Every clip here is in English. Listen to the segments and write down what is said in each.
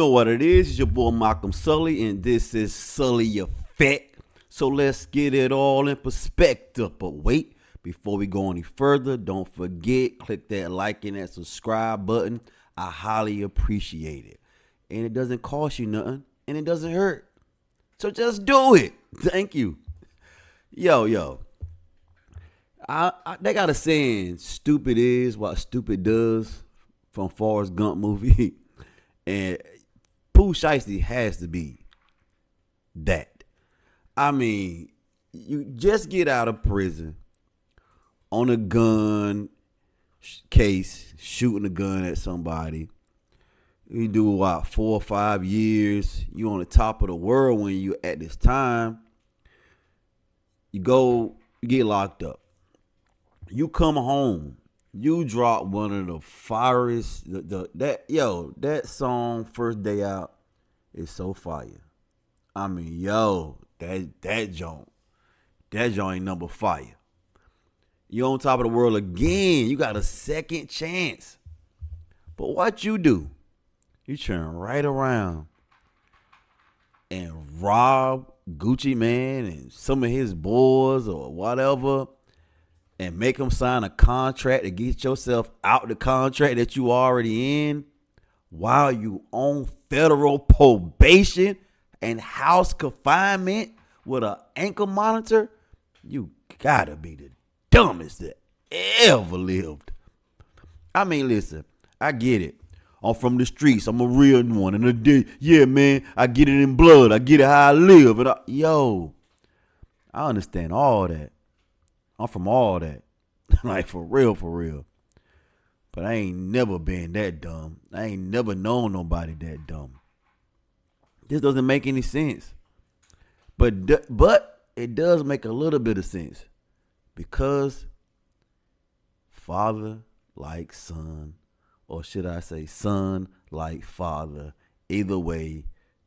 know what it is. It's your boy Malcolm Sully, and this is Sully Effect. So let's get it all in perspective. But wait, before we go any further, don't forget, click that like and that subscribe button. I highly appreciate it. And it doesn't cost you nothing, and it doesn't hurt. So just do it. Thank you. Yo. They got a saying, stupid is what stupid does, from Forrest Gump movie. And Pooh Shiesty has to be that. I mean, you just get out of prison on a gun case, shooting a gun at somebody. You do what, 4 or 5 years. You on the top of the world when you at this time. You get locked up. You come home. You drop one of the firest. That song First Day Out is so fire. I mean, that joint ain't number fire. You on top of the world again. You got a second chance. But what you do? You turn right around and rob Gucci Man and some of his boys or whatever, and make them sign a contract to get yourself out the contract that you already in while you on federal probation and house confinement with an ankle monitor. You gotta be the dumbest that ever lived. I mean, listen, I get it. I'm from the streets. I'm a real one. And yeah, man, I get it in blood. I get it how I live. And I understand all that. I'm from all that. Like, for real. But I ain't never been that dumb. I ain't never known nobody that dumb. This doesn't make any sense. But it does make a little bit of sense. Because father like son, or should I say son like father. Either way,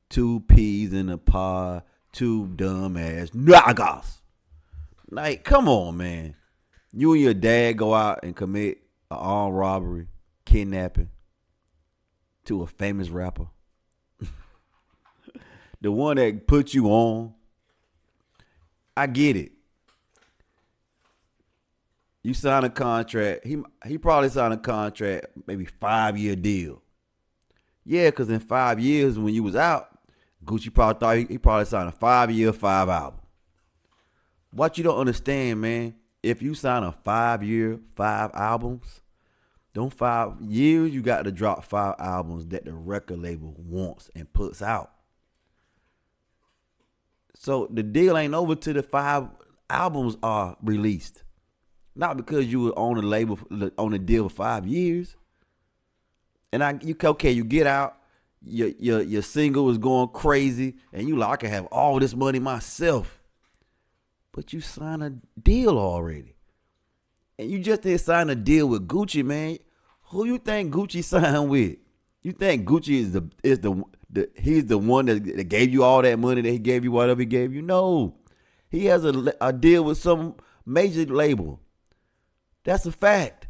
2 peas in a pod, 2 dumb ass niggas. Like, come on, man. You and your dad go out and commit an armed robbery, kidnapping to a famous rapper. The one that put you on. I get it. You sign a contract. He probably signed a contract, maybe 5-year deal. Yeah, because in 5 years when you was out, Gucci probably thought he probably signed a 5-year, 5 album. What you don't understand, man, if you sign a 5-year, 5 albums, them 5 years you got to drop 5 albums that the record label wants and puts out. So the deal ain't over till the 5 albums are released. Not because you were on the label, on the deal for 5 years. And you get out, your single is going crazy, and you like, I can have all this money myself. But you signed a deal already. And you just didn't sign a deal with Gucci, man. Who you think Gucci signed with? You think Gucci he's the one that gave you all that money, that he gave you whatever he gave you? No. He has a deal with some major label. That's a fact.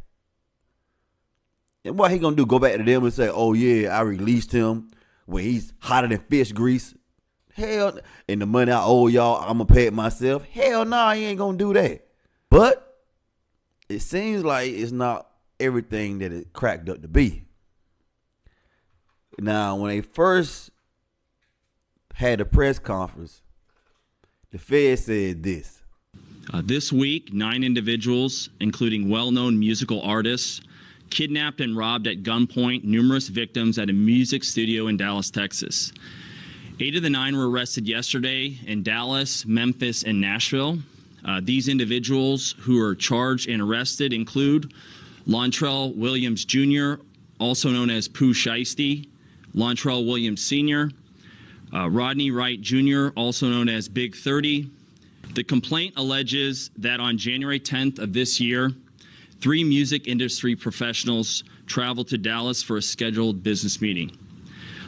And what he gonna do? Go back to them and say, oh yeah, I released him when he's hotter than fish grease? Hell, and the money I owe y'all, I'm gonna pay it myself? Hell nah, he ain't gonna do that. But it seems like it's not everything that it cracked up to be. Now, when they first had the press conference, the Fed said this. This week, 9 individuals, including well-known musical artists, kidnapped and robbed at gunpoint numerous victims at a music studio in Dallas, Texas. 8 of the 9 were arrested yesterday in Dallas, Memphis, and Nashville. These individuals who are charged and arrested include Lontrell Williams Jr., also known as Pooh Shiesty, Lontrell Williams Sr., Rodney Wright Jr., also known as Big 30. The complaint alleges that on January 10th of this year, 3 music industry professionals traveled to Dallas for a scheduled business meeting.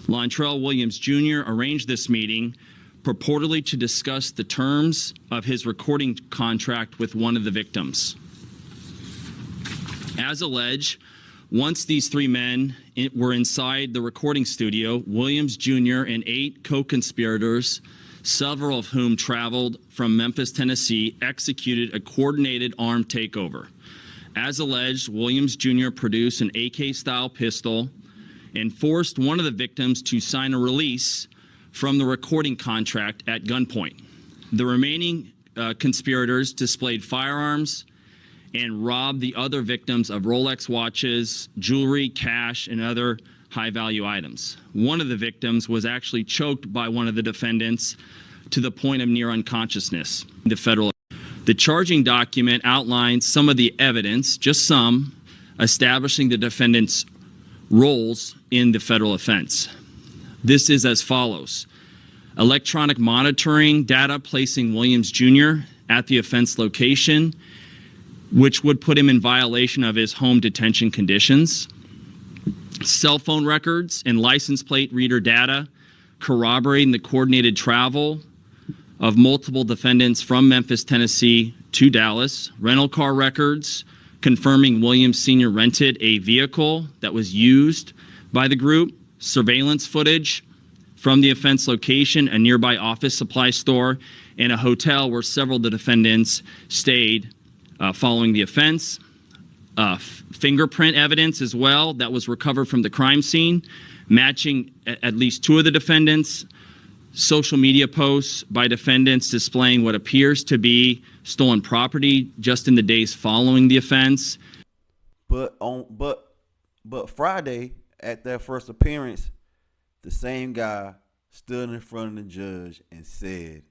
Lontrell Williams Jr. arranged this meeting purportedly to discuss the terms of his recording contract with one of the victims. As alleged, Once these three men were inside the recording studio, Williams Jr. and 8 co-conspirators, several of whom traveled from Memphis, Tennessee, executed a coordinated armed takeover. As alleged, Williams Jr. produced an AK-style pistol and forced one of the victims to sign a release from the recording contract at gunpoint. The remaining conspirators displayed firearms and robbed the other victims of Rolex watches, jewelry, cash, and other high-value items. One of the victims was actually choked by one of the defendants to the point of near unconsciousness. The charging document outlines some of the evidence, just some, establishing the defendant's roles in the federal offense. This is as follows: electronic monitoring data placing Williams Jr. at the offense location, which would put him in violation of his home detention conditions. Cell phone records and license plate reader data corroborating the coordinated travel of multiple defendants from Memphis, Tennessee to Dallas. Rental car records confirming Williams Sr. rented a vehicle that was used by the group. Surveillance footage from the offense location, a nearby office supply store, and a hotel where several of the defendants stayed following the offense. Fingerprint evidence as well that was recovered from the crime scene, matching at least 2 of the defendants. Social media posts by defendants displaying what appears to be stolen property just in the days following the offense. But Friday at their first appearance, the same guy stood in front of the judge and said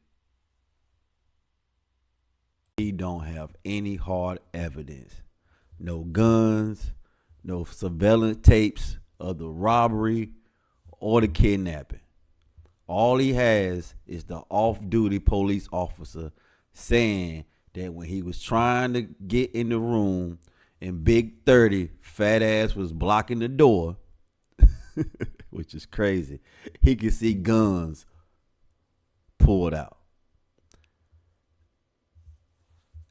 he don't have any hard evidence. No guns, no surveillance tapes of the robbery or the kidnapping. All he has is the off-duty police officer saying that when he was trying to get in the room and Big 30 fat ass was blocking the door, which is crazy, he could see guns pulled out.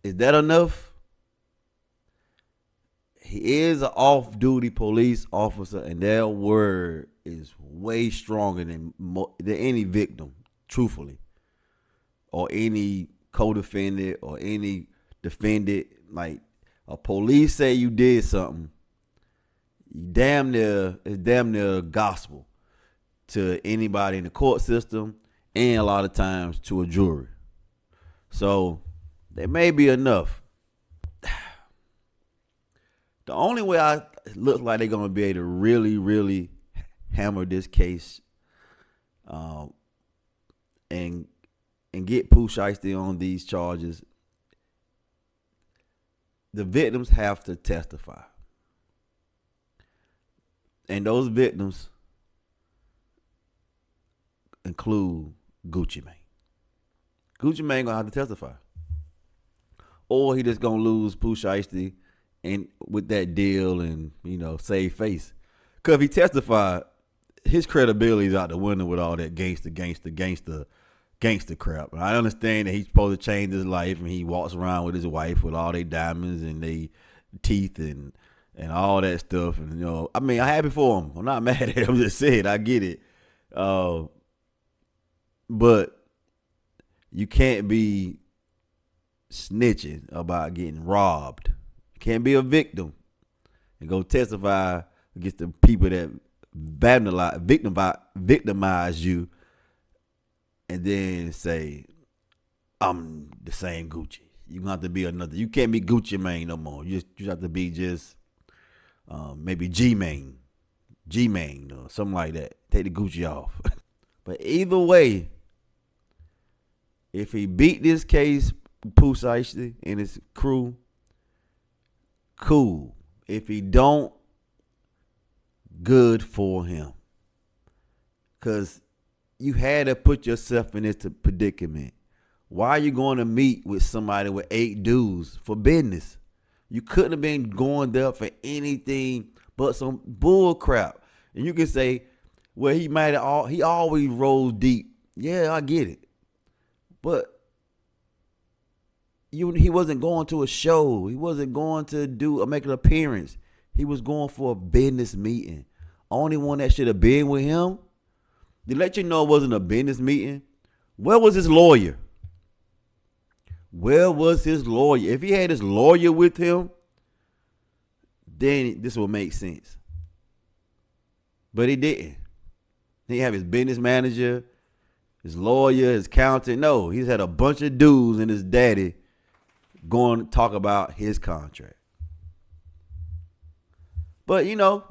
Is that enough? He is an off-duty police officer, and their word is way stronger than any victim, truthfully, or any co-defendant or any defendant. Like, a police say you did something, it's damn near gospel to anybody in the court system, and a lot of times to a jury. So there may be enough. The only way it looks like they're going to be able to really, really hammer this case and get Pooh Shiesty on these charges, the victims have to testify. And those victims include Gucci Mane. Gucci Mane going to have to testify. Or he just going to lose Pooh Shiesty and with that deal and, save face. Because if he testified, his credibility is out the window with all that gangster crap. And I understand that he's supposed to change his life and he walks around with his wife with all their diamonds and their teeth and all that stuff. And, I'm happy for him. I'm not mad at him. I'm just saying, I get it. But you can't be snitching about getting robbed. You can't be a victim and go testify against the people that victimize you and then say, I'm the same Gucci. You're going to have to be another. You can't be Gucci Mane no more. You have to be just maybe G-Mane or something like that. Take the Gucci off. But either way, if he beat this case, Pooh Shiesty and his crew, cool. If he don't, good for him. Because you had to put yourself in this predicament. Why are you going to meet with somebody with 8 dudes for business? You couldn't have been going there for anything but some bull crap. And you can say, well, he always rolls deep. Yeah, I get it. But he wasn't going to a show. He wasn't going to make an appearance. He was going for a business meeting. Only one that should have been with him, to let you know it wasn't a business meeting, where was his lawyer? Where was his lawyer? If he had his lawyer with him, then this would make sense. But he didn't. He have his business manager, his lawyer, his accountant. No, he's had a bunch of dudes and his daddy going to talk about his contract. But, you know,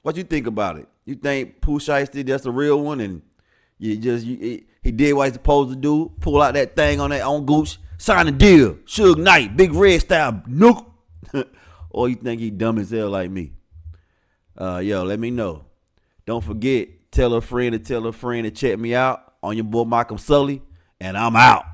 what you think about it? You think Pooh Shiesty, that's the real one, and he did what he's supposed to do, pull out that thing on Gooch, sign a deal, Suge Knight, Big Red style, nuke? Or you think he dumb as hell like me? Yo, let me know. Don't forget, tell a friend to check me out on your boy Malcolm Sully, and I'm out.